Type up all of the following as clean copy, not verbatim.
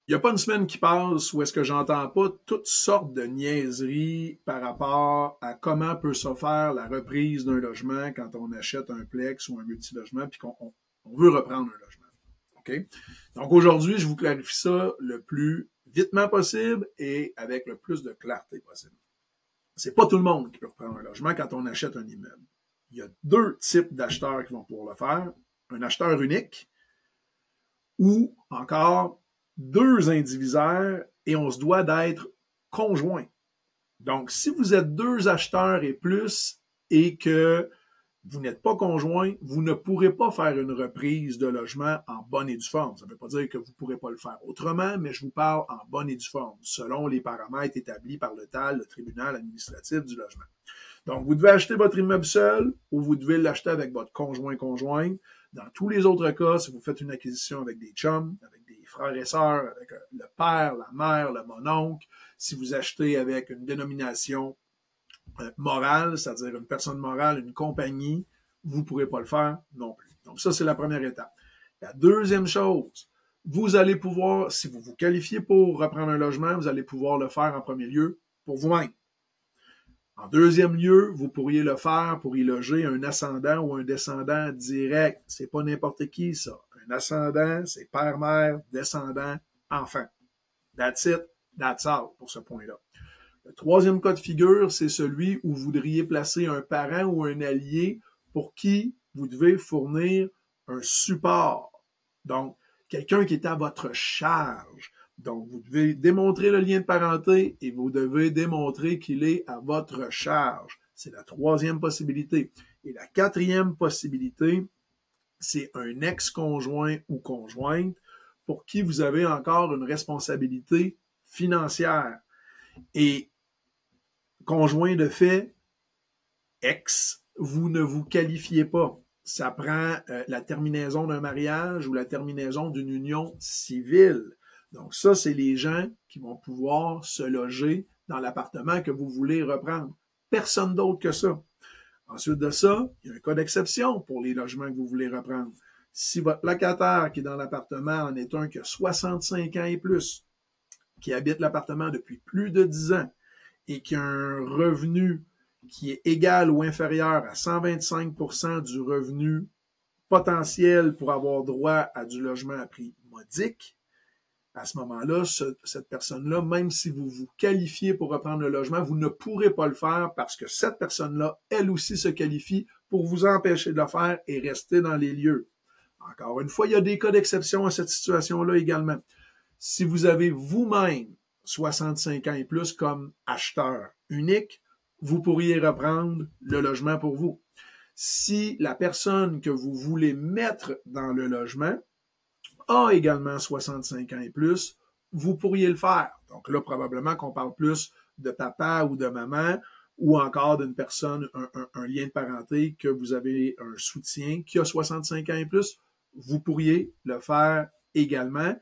Il n'y a pas une semaine qui passe où est-ce que j'entends pas toutes sortes de niaiseries par rapport à comment peut se faire la reprise d'un logement quand on achète un plex ou un multilogement puis qu'on veut reprendre un logement. OK? Donc aujourd'hui, je vous clarifie ça le plus vitement possible et avec le plus de clarté possible. C'est pas tout le monde qui peut reprendre un logement quand on achète un immeuble. Il y a deux types d'acheteurs qui vont pouvoir le faire. Un acheteur unique ou encore deux indivisaires et on se doit d'être conjoints. Donc, si vous êtes deux acheteurs et plus et que vous n'êtes pas conjoint, vous ne pourrez pas faire une reprise de logement en bonne et due forme. Ça ne veut pas dire que vous ne pourrez pas le faire autrement, mais je vous parle en bonne et due forme, selon les paramètres établis par le TAL, le tribunal administratif du logement. Donc, vous devez acheter votre immeuble seul ou vous devez l'acheter avec votre conjoint-conjointe. Dans tous les autres cas, si vous faites une acquisition avec des chums, avec des frères et sœurs, avec le père, la mère, le mononcle, si vous achetez avec une dénomination morale, c'est-à-dire une personne morale, une compagnie, vous ne pourrez pas le faire non plus. Donc ça, c'est la première étape. La deuxième chose, vous allez pouvoir, si vous vous qualifiez pour reprendre un logement, vous allez pouvoir le faire en premier lieu pour vous-même. En deuxième lieu, vous pourriez le faire pour y loger un ascendant ou un descendant direct. C'est pas n'importe qui, ça. Un ascendant, c'est père, mère, descendant, enfant. That's it, that's all pour ce point-là. Le troisième cas de figure, c'est celui où vous voudriez placer un parent ou un allié pour qui vous devez fournir un support. Donc, quelqu'un qui est à votre charge. Donc, vous devez démontrer le lien de parenté et vous devez démontrer qu'il est à votre charge. C'est la troisième possibilité. Et la quatrième possibilité, c'est un ex-conjoint ou conjointe pour qui vous avez encore une responsabilité financière. Et conjoint de fait, ex, vous ne vous qualifiez pas. Ça prend la terminaison d'un mariage ou la terminaison d'une union civile. Donc ça, c'est les gens qui vont pouvoir se loger dans l'appartement que vous voulez reprendre. Personne d'autre que ça. Ensuite de ça, il y a un cas d'exception pour les logements que vous voulez reprendre. Si votre locataire qui est dans l'appartement en est un qui a 65 ans et plus, qui habite l'appartement depuis plus de 10 ans et qui a un revenu qui est égal ou inférieur à 125% du revenu potentiel pour avoir droit à du logement à prix modique, à ce moment-là, cette personne-là, même si vous vous qualifiez pour reprendre le logement, vous ne pourrez pas le faire parce que cette personne-là, elle aussi se qualifie pour vous empêcher de le faire et rester dans les lieux. Encore une fois, il y a des cas d'exception à cette situation-là également. Si vous avez vous-même 65 ans et plus comme acheteur unique, vous pourriez reprendre le logement pour vous. Si la personne que vous voulez mettre dans le logement a également 65 ans et plus, vous pourriez le faire. Donc là, probablement qu'on parle plus de papa ou de maman ou encore d'une personne, un lien de parenté que vous avez un soutien qui a 65 ans et plus, vous pourriez le faire également.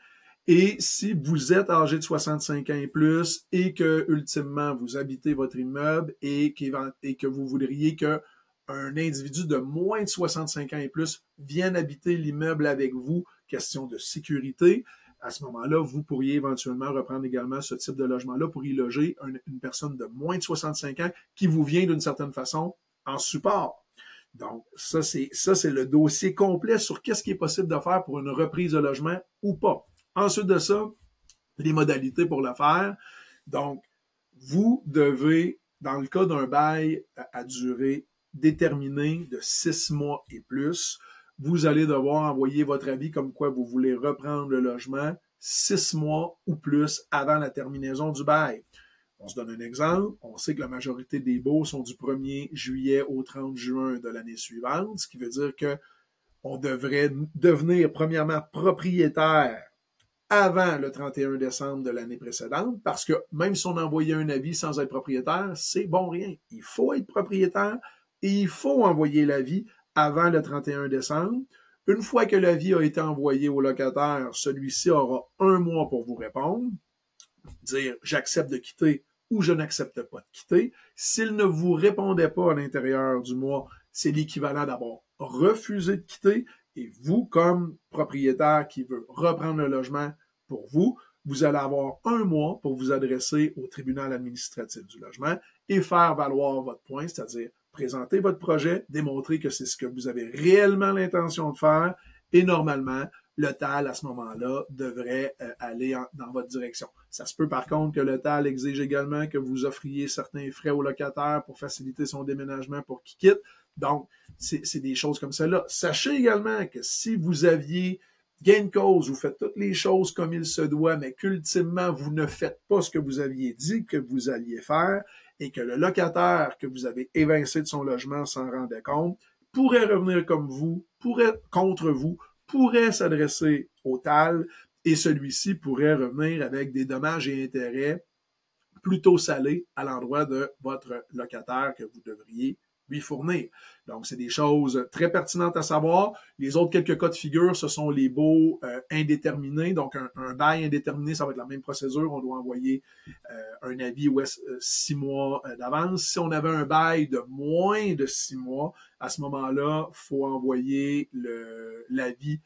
Et si vous êtes âgé de 65 ans et plus et que, ultimement, vous habitez votre immeuble et que vous voudriez qu'un individu de moins de 65 ans et plus vienne habiter l'immeuble avec vous, question de sécurité, à ce moment-là, vous pourriez éventuellement reprendre également ce type de logement-là pour y loger une personne de moins de 65 ans qui vous vient d'une certaine façon en support. Donc, ça, c'est le dossier complet sur qu'est-ce qui est possible de faire pour une reprise de logement ou pas. Ensuite de ça, les modalités pour le faire. Donc, vous devez, dans le cas d'un bail à durée déterminée de 6 mois et plus, vous allez devoir envoyer votre avis comme quoi vous voulez reprendre le logement 6 mois ou plus avant la terminaison du bail. On se donne un exemple. On sait que la majorité des baux sont du 1er juillet au 30 juin de l'année suivante, ce qui veut dire que on devrait devenir premièrement propriétaire avant le 31 décembre de l'année précédente, parce que même si on envoyait un avis sans être propriétaire, c'est bon rien. Il faut être propriétaire et il faut envoyer l'avis avant le 31 décembre. Une fois que l'avis a été envoyé au locataire, celui-ci aura 1 mois pour vous répondre, dire j'accepte de quitter ou je n'accepte pas de quitter. S'il ne vous répondait pas à l'intérieur du mois, c'est l'équivalent d'avoir refusé de quitter. Et vous, comme propriétaire qui veut reprendre le logement pour vous, vous allez avoir 1 mois pour vous adresser au tribunal administratif du logement et faire valoir votre point, c'est-à-dire présenter votre projet, démontrer que c'est ce que vous avez réellement l'intention de faire et normalement, le TAL, à ce moment-là, devrait aller dans votre direction. Ça se peut par contre que le TAL exige également que vous offriez certains frais au locataire pour faciliter son déménagement pour qu'il quitte. Donc, c'est des choses comme ça-là. Sachez également que si vous aviez gain de cause, vous faites toutes les choses comme il se doit, mais qu'ultimement, vous ne faites pas ce que vous aviez dit que vous alliez faire et que le locataire que vous avez évincé de son logement s'en rendait compte, pourrait revenir contre vous, pourrait s'adresser au TAL et celui-ci pourrait revenir avec des dommages et intérêts plutôt salés à l'endroit de votre locataire que vous devriez lui fournir. Donc, c'est des choses très pertinentes à savoir. Les autres quelques cas de figure, ce sont les baux indéterminés. Donc, un bail indéterminé, ça va être la même procédure. On doit envoyer un avis 6 mois d'avance. Si on avait un bail de moins de 6 mois, à ce moment-là, il faut envoyer l'avis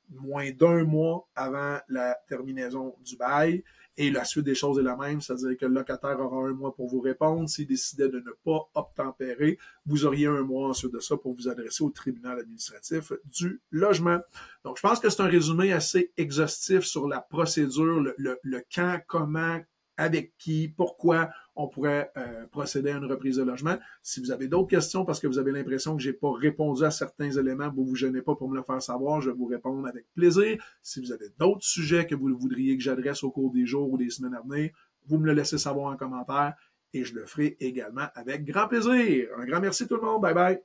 moins d'1 mois avant la terminaison du bail. Et la suite des choses est la même, c'est-à-dire que le locataire aura 1 mois pour vous répondre. S'il décidait de ne pas obtempérer, vous auriez 1 mois ensuite de ça pour vous adresser au tribunal administratif du logement. Donc, je pense que c'est un résumé assez exhaustif sur la procédure, le quand, comment, avec qui, pourquoi on pourrait procéder à une reprise de logement. Si vous avez d'autres questions parce que vous avez l'impression que j'ai pas répondu à certains éléments, vous vous gênez pas pour me le faire savoir, je vais vous répondre avec plaisir. Si vous avez d'autres sujets que vous voudriez que j'adresse au cours des jours ou des semaines à venir, vous me le laissez savoir en commentaire et je le ferai également avec grand plaisir. Un grand merci tout le monde. Bye bye.